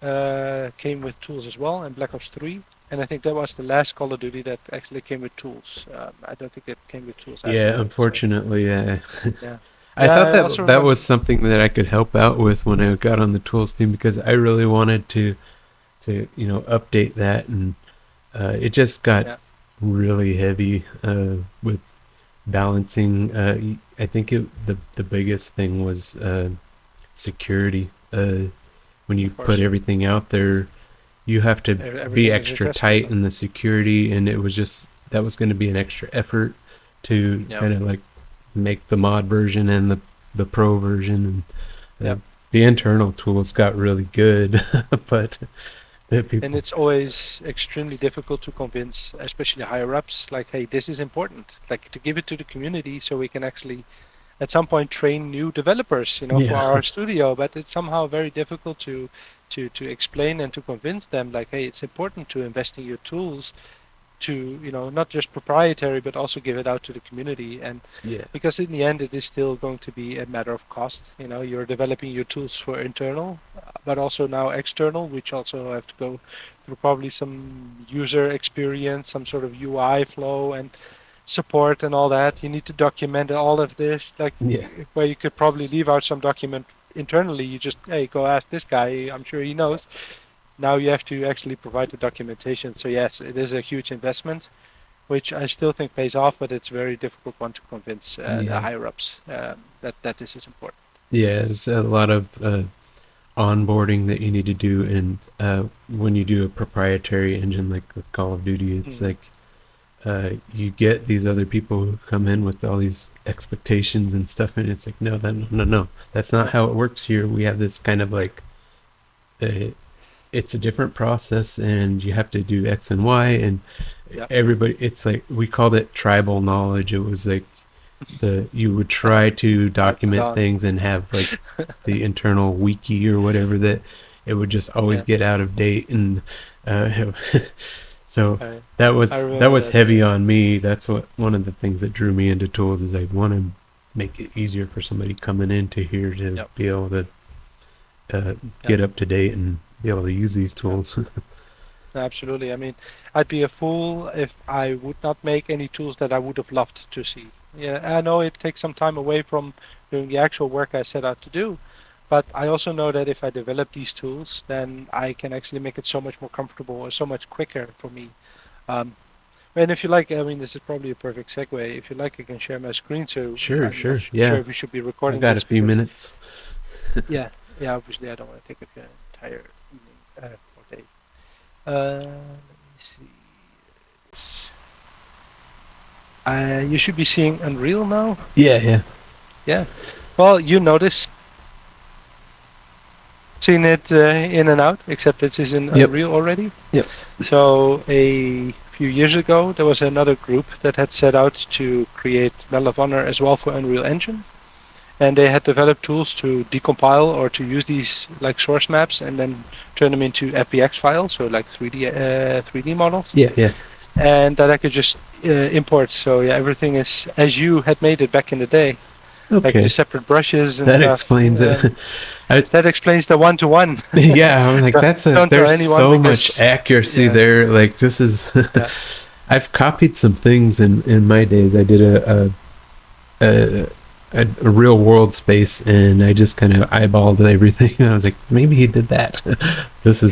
came with tools as well, and Black Ops 3. And I think that was the last Call of Duty that actually came with tools. I don't think it came with tools after Yeah, that. So unfortunately, yeah, I yeah. thought I also that remember. was something that I could help out with when I got on the tools team because I really wanted to update that, and it just got Yeah, really heavy with balancing. I think the biggest thing was security. When you of put course. everything out there, you have to be Everything is extra accessible tight now. in the security, and it was just that was going to be an extra effort to Yeah, kind of like make the mod version and the pro version, and yeah. the internal tools got really good, but the And people, it's always extremely difficult to convince, especially higher ups, like, hey, this is important. Like to give it to the community so we can actually at some point train new developers, for yeah, our studio. But it's somehow very difficult to explain and to convince them, like, hey, it's important to invest in your tools to, not just proprietary, but also give it out to the community. And Yeah. because in the end, it is still going to be a matter of cost. You're developing your tools for internal, but also now external, which also have to go through probably some user experience, some sort of UI flow and support and all that. You need to document all of this, like Yeah. where you could probably leave out some document internally. You just, hey, go ask this guy. I'm sure he knows. Now you have to actually provide the documentation. So yes, it is a huge investment, which I still think pays off, but it's a very difficult one to convince the Yeah. higher ups that this is important. Yeah. It's a lot of onboarding that you need to do, and when you do a proprietary engine like Call of Duty, it's Mm. like you get these other people who come in with all these expectations and stuff, and it's like, no, no, that's not how it works here. We have this kind of like, it's a different process, and you have to do X and Y, and Yeah. everybody, it's like, we called it tribal knowledge. It was like you would try to document gone. things and have like the internal wiki or whatever, that it would just always Yeah. get out of date, and so I that remember was that, heavy yeah. on me. That's what one of the things that drew me into tools, is I want to make it easier for somebody coming into here to Yep. be able to get up to date and be able to use these tools. Absolutely. I mean, I'd be a fool if I would not make any tools that I would have loved to see. Yeah, I know it takes some time away from doing the actual work I set out to do, but I also know that if I develop these tools, then I can actually make it so much more comfortable or so much quicker for me. Um, and if you like, I mean, this is probably a perfect segue. If you like, I can share my screen. So Sure, I'm not yeah. sure if we should be I recording got a this few because minutes. yeah, obviously I don't want to take up your entire evening or day. Let me see. You should be seeing Unreal now. Yeah. Yeah. Well, you notice seen it in and out, except this is in Yep. Unreal already. Yep. So a few years ago, there was another group that had set out to create Medal of Honor as well for Unreal Engine. And they had developed tools to decompile or to use these like source maps and then turn them into FBX files, so like 3D models. Yeah. And that I could just import. So yeah, everything is as you had made it back in the day, like Okay. the separate brushes and That stuff. explains it. That explains the one-to-one. Yeah, I'm like, Don't tell there's anyone so because- much accuracy yeah. there. Like, this is, Yeah. I've copied some things in my days. I did a real world space, and I just kind of eyeballed everything. And I was like, maybe he did that. This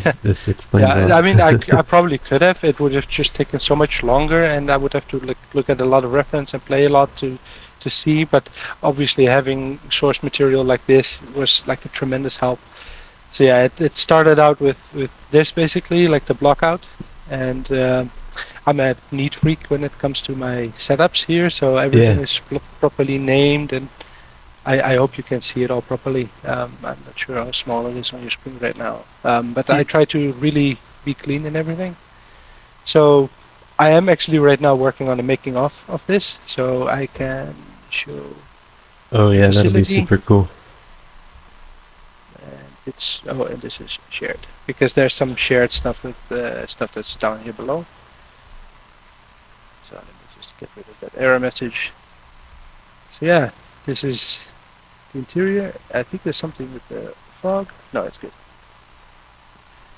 explains a Yeah, lot. I mean, I probably could have. It would have just taken so much longer, and I would have to look at a lot of reference and play a lot to see. But obviously, having source material like this was like a tremendous help. So yeah, it started out with this basically, like the block out, and I'm a neat freak when it comes to my setups here. So everything Yeah. is properly named, and I hope you can see it all properly. I'm not sure how small it is on your screen right now, but I try to really be clean in everything. So I am actually right now working on the making of this, so I can show. Oh yeah, that'll be facility. super cool. And and this is shared because there's some shared stuff with stuff that's down here below. So let me just get rid of that error message. So yeah, this is the interior. I think there's something with the fog. No, it's good.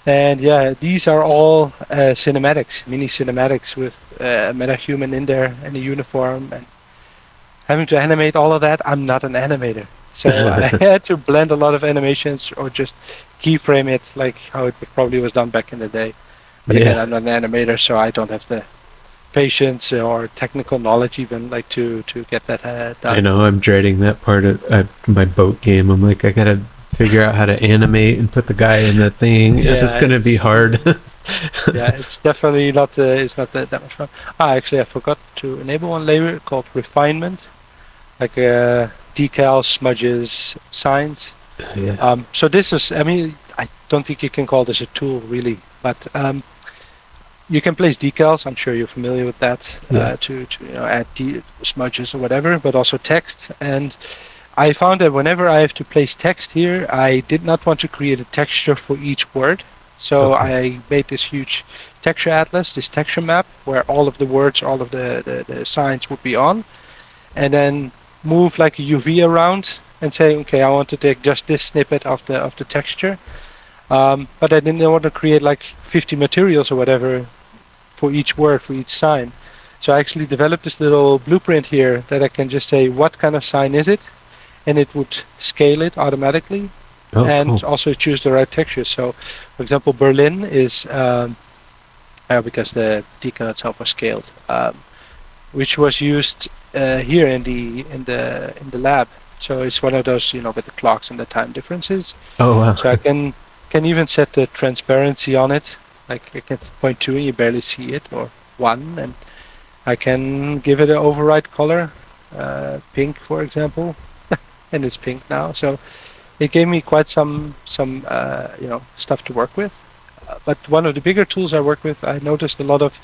And yeah, these are all cinematics, mini cinematics with a metahuman in there and a uniform. And having to animate all of that, I'm not an animator. So I had to blend a lot of animations or just keyframe it like how it probably was done back in the day. But again, I'm not an animator, so I don't have the patience or technical knowledge even like to get that done. I know, I'm dreading that part of my boat game. I'm like, I gotta figure out how to animate and put the guy in the thing. Yeah, That's gonna be hard. Yeah, it's definitely not. It's not that much fun. Actually, I forgot to enable one layer called refinement, like decals, smudges, signs. Yeah. So this is. I mean, I don't think you can call this a tool really, but you can place decals. I'm sure you're familiar with that. Yeah. To add smudges or whatever, but also text. And I found that whenever I have to place text here, I did not want to create a texture for each word. So Okay. I made this huge texture atlas, this texture map, where all of the words, all of the signs would be on, and then move like a UV around and say, okay, I want to take just this snippet of the texture. But I didn't want to create like 50 materials or whatever for each word, for each sign. So I actually developed this little blueprint here that I can just say, what kind of sign is it? And it would scale it automatically, and cool. also choose the right texture. So, for example, Berlin is because the decal itself was scaled, which was used here in the lab. So it's one of those, with the clocks and the time differences. Oh wow. So I can even set the transparency on it. Like I can 0.2 and you barely see it, or 1, and I can give it an override color, pink, for example, and it's pink now. So it gave me quite some stuff to work with. But one of the bigger tools I work with, I noticed a lot of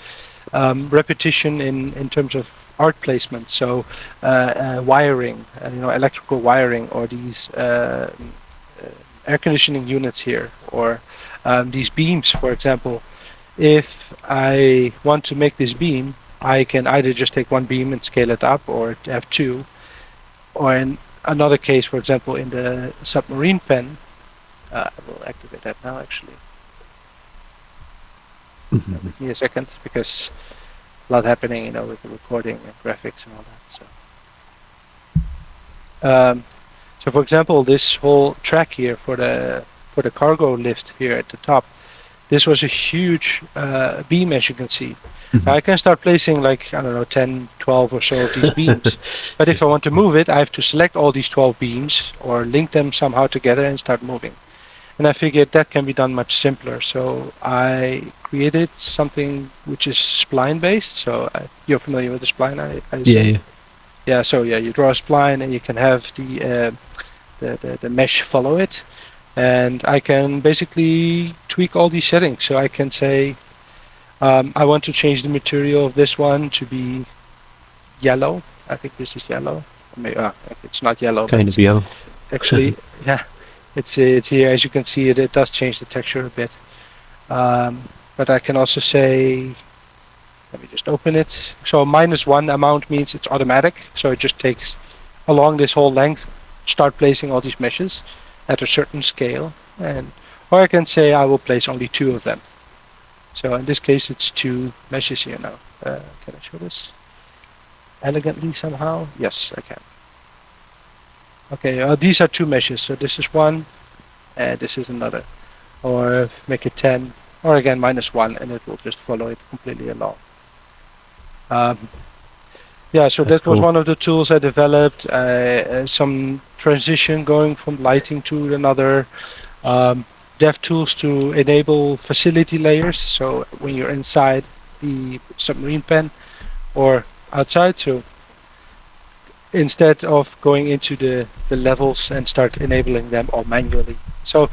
repetition in terms of art placement. So wiring, electrical wiring, or these air conditioning units here, or these beams, for example. If I want to make this beam, I can either just take one beam and scale it up, or have two. Or in another case, for example, in the submarine pen, I will activate that now actually. Give me a second, because a lot happening, with the recording and graphics and all that. So for example, this whole track here for the cargo lift here at the top, this was a huge beam, as you can see. Now I can start placing like, I don't know, 10, 12 or so of these beams. But if I want to move it, I have to select all these 12 beams or link them somehow together and start moving. And I figured that can be done much simpler. So I created something which is spline based. So you're familiar with the spline, I assume? Yeah, so you draw a spline and you can have the mesh follow it. And I can basically tweak all these settings. So I can say, I want to change the material of this one to be yellow. I think this is yellow. Maybe, it's not yellow. Kind of yellow. Actually, yeah, it's here. As you can see, it does change the texture a bit. But I can also say, let me just open it. So -1 amount means it's automatic. So it just takes along this whole length, start placing all these meshes at a certain scale. Or I can say I will place only 2 of them. So in this case, it's 2 meshes here now. Can I show this elegantly somehow? Yes, I can. Okay, these are 2 meshes. So this is 1, and this is another. Or make it 10, or again -1, and it will just follow it completely along. Yeah, so That's that was cool. one of the tools I developed. Some transition going from lighting to another. Dev tools to enable facility layers. So when you're inside the submarine pen or outside, so instead of going into the levels and start enabling them all manually. So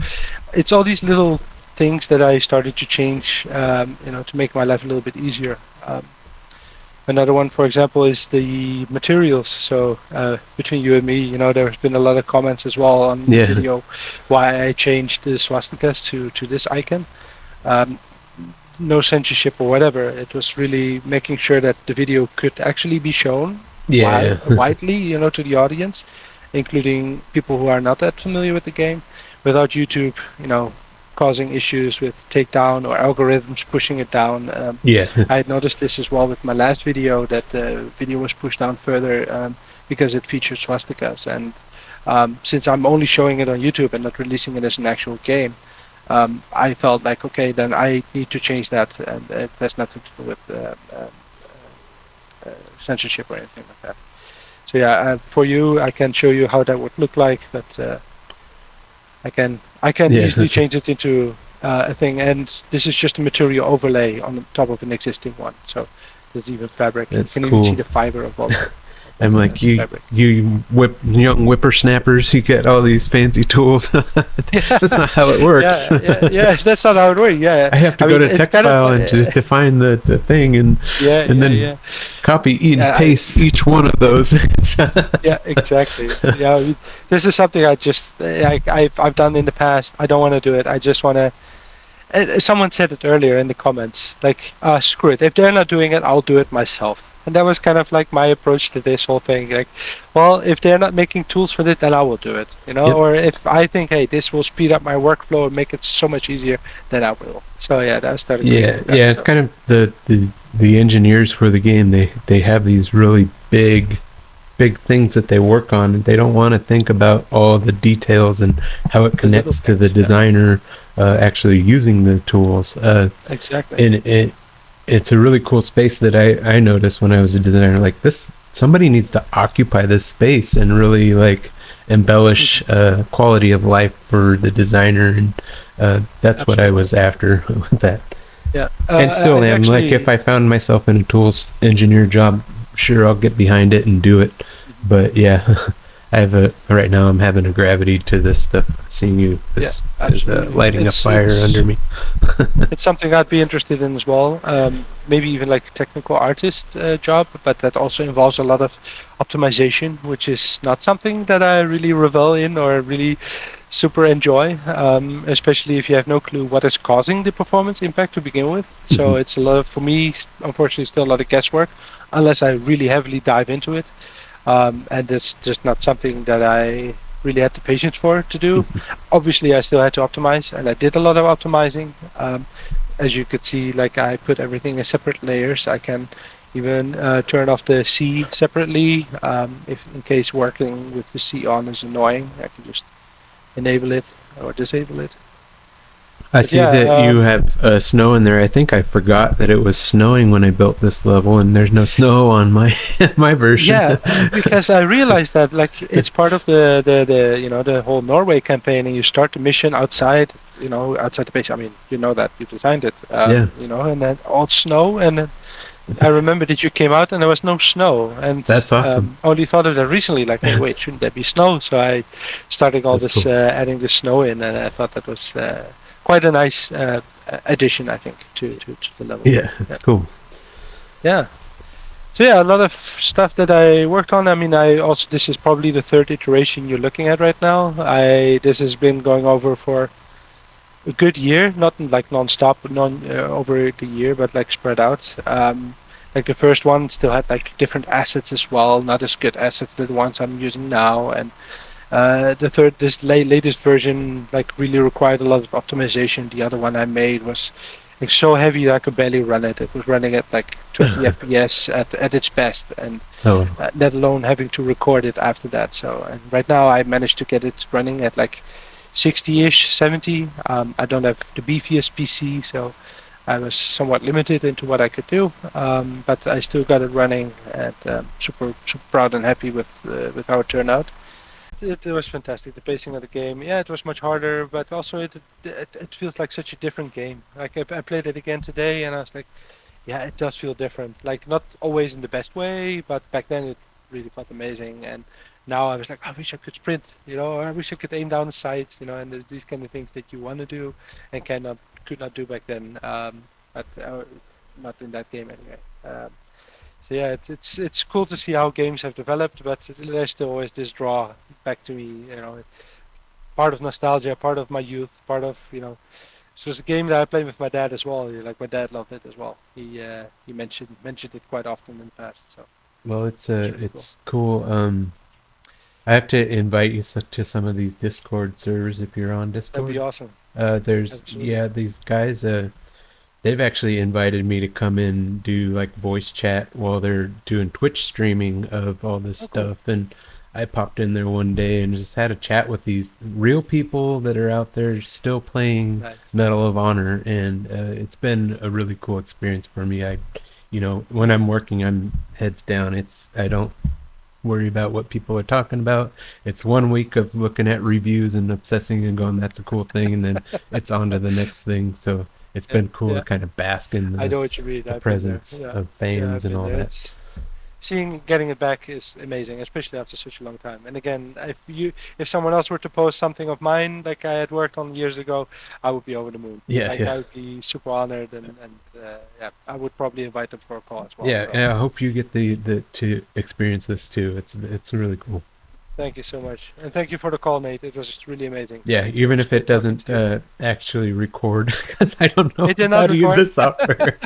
it's all these little things that I started to change, to make my life a little bit easier. Another one, for example, is the materials. So between you and me, there's been a lot of comments as well on the video why I changed the swastikas to this icon. No censorship or whatever. It was really making sure that the video could actually be shown widely, to the audience, including people who are not that familiar with the game, without YouTube, causing issues with takedown or algorithms pushing it down. I had noticed this as well with my last video, that the video was pushed down further because it featured swastikas. And since I'm only showing it on YouTube and not releasing it as an actual game, I felt like, okay, then I need to change that, and it has nothing to do with censorship or anything like that. So yeah, for you, I can show you how that would look like, but I can easily change it into a thing, and this is just a material overlay on the top of an existing one. So there's even fabric. That's you can cool. even see the fiber of all that. I'm like, you young whippersnappers, you get all these fancy tools. That's not how it works. Yeah, that's not how it works. Yeah, I have to go to Textfile and to define the thing and then copy and paste each one of those. Yeah, exactly. Yeah, this is something I've done in the past. I don't want to do it. I just want to. someone said it earlier in the comments, like, screw it. If they're not doing it, I'll do it myself. And that was kind of like my approach to this whole thing. Like, well, if they're not making tools for this, then I will do it. Yep. Or if I think, hey, this will speed up my workflow and make it so much easier, then I will. So yeah, I started Yeah, creating that. yeah, it's So kind of the engineers for the game. They have these really big things that they work on, and they don't want to think about all the details and how it the little connects to the things, yeah, designer actually using the tools. exactly. And it's a really cool space that I noticed when I was a designer. Like this, somebody needs to occupy this space and really like embellish quality of life for the designer, and that's what I Absolutely. was after with that. Yeah. And still I am. Like if actually. I found myself in a tools engineer job, sure I'll get behind it and do it. But yeah, I have a right now. I'm having a gravity to this stuff. Seeing you, Yeah, this is absolutely. lighting a fire under me. It's something I'd be interested in as well. Maybe even like a technical artist job, but that also involves a lot of optimization, which is not something that I really revel in or really super enjoy, especially if you have no clue what is causing the performance impact to begin with. So Mhm. it's a lot of, for me, unfortunately, still a lot of guesswork unless I really heavily dive into it. And it's just not something that I really had the patience for to do. Obviously, I still had to optimize, and I did a lot of optimizing. As you could see, like I put everything in separate layers. I can even turn off the C separately. If in case working with the C on is annoying, I can just enable it or disable it. I But see yeah, that you have snow in there. I think I forgot that it was snowing when I built this level, and there's no snow on my my version. yeah, because I realized that like it's part of the the whole Norway campaign, and you start the mission outside, outside the base. I mean, you know that you designed it, Yeah, and then all snow, and then I remember that you came out and there was no snow, and that's awesome. only thought of that recently. Like, hey, wait, shouldn't there be snow? So I started all That's this cool. adding the snow in, and I thought that was quite a nice addition, I think, to the level. Yeah, Yeah, it's cool. yeah. So yeah, a lot of stuff that I worked on. I mean, I also this is probably the third iteration you're looking at right now. I This has been going over for a good year, not like non-stop, non over the year, but like spread out. Like the first one still had like different assets as well, not as good assets as the ones I'm using now. And the third, this latest version, like really required a lot of optimization. The other one I made was like so heavy that I could barely run it. It was running at like 20 FPS at its best, and Oh, let alone having to record it after that. So, and right now I managed to get it running at like 60-ish, 70. I don't have the beefiest PC, so I was somewhat limited into what I could do. But I still got it running, and super proud and happy with how it turned out. It was fantastic. The pacing of the game, yeah, it was much harder, but also it feels like such a different game. Like I played it again today, and I was like, yeah, it does feel different. Like not always in the best way, but back then it really felt amazing. And now I was like, I wish I could sprint, or I wish I could aim down the sights, and there's these kind of things that you want to do and could not do back then. But not in that game anyway. So yeah, it's cool to see how games have developed, but there's still always this draw back to me. Part of nostalgia, part of my youth, part of so it's a game that I played with my dad as well. Like my dad loved it as well. He mentioned it quite often in the past. So well, it's really cool. it's cool. I have to invite you to some of these Discord servers if you're on That'd be Discord. awesome. There's Absolutely. yeah, these guys. They've actually invited me to come in do like voice chat while they're doing Twitch streaming of all this Oh, cool. stuff, and I popped in there one day and just had a chat with these real people that are out there still playing Nice. Medal of Honor, and it's been a really cool experience for me. When I'm working, I'm heads down. I don't worry about what people are talking about. It's 1 week of looking at reviews and obsessing and going, "That's a cool thing," and then it's on to the next thing. So it's Yeah, been cool to yeah. kind of bask in I know what you mean. the I've been there. presence Yeah, of yeah, fans I've and been all there. that. It's seeing getting it back is amazing, especially after such a long time. And again, if someone else were to post something of mine like I had worked on years ago, I would be over the moon. Yeah, Like yeah, I would be super honored, and yeah, I would probably invite them for a call as well. yeah. So And I hope you get the to experience this too. It's really cool. Thank you so much, and thank you for the call, Nate. It was just really amazing. Yeah, It even was if it great talking doesn't to you. actually record, because I don't know It did how not to use record. this software.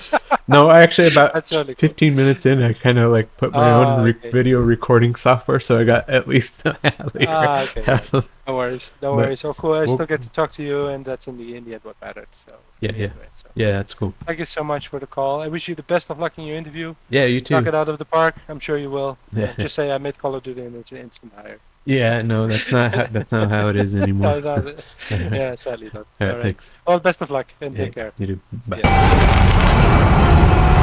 No, I actually about That's really cool. 15 minutes in, I kind of like put my own Okay. video recording software, so I got at least later Okay, yeah. half of. No worries, no But worries. Oh, cool. I well, still get to talk to you, and that's in the end what mattered. So yeah, for me yeah, anyway. So yeah, that's cool. thank you so much for the call. I wish you the best of luck in your interview. Yeah, you Knock too. it out of the park. I'm sure you will. Yeah, Just say I made Call of Duty, and it's an instant hire. yeah. No, that's not how it is anymore. No, no, All right, yeah, sadly not. all All right. right. Thanks. Well, best of luck and Yeah, take care. you do. See Bye. ya.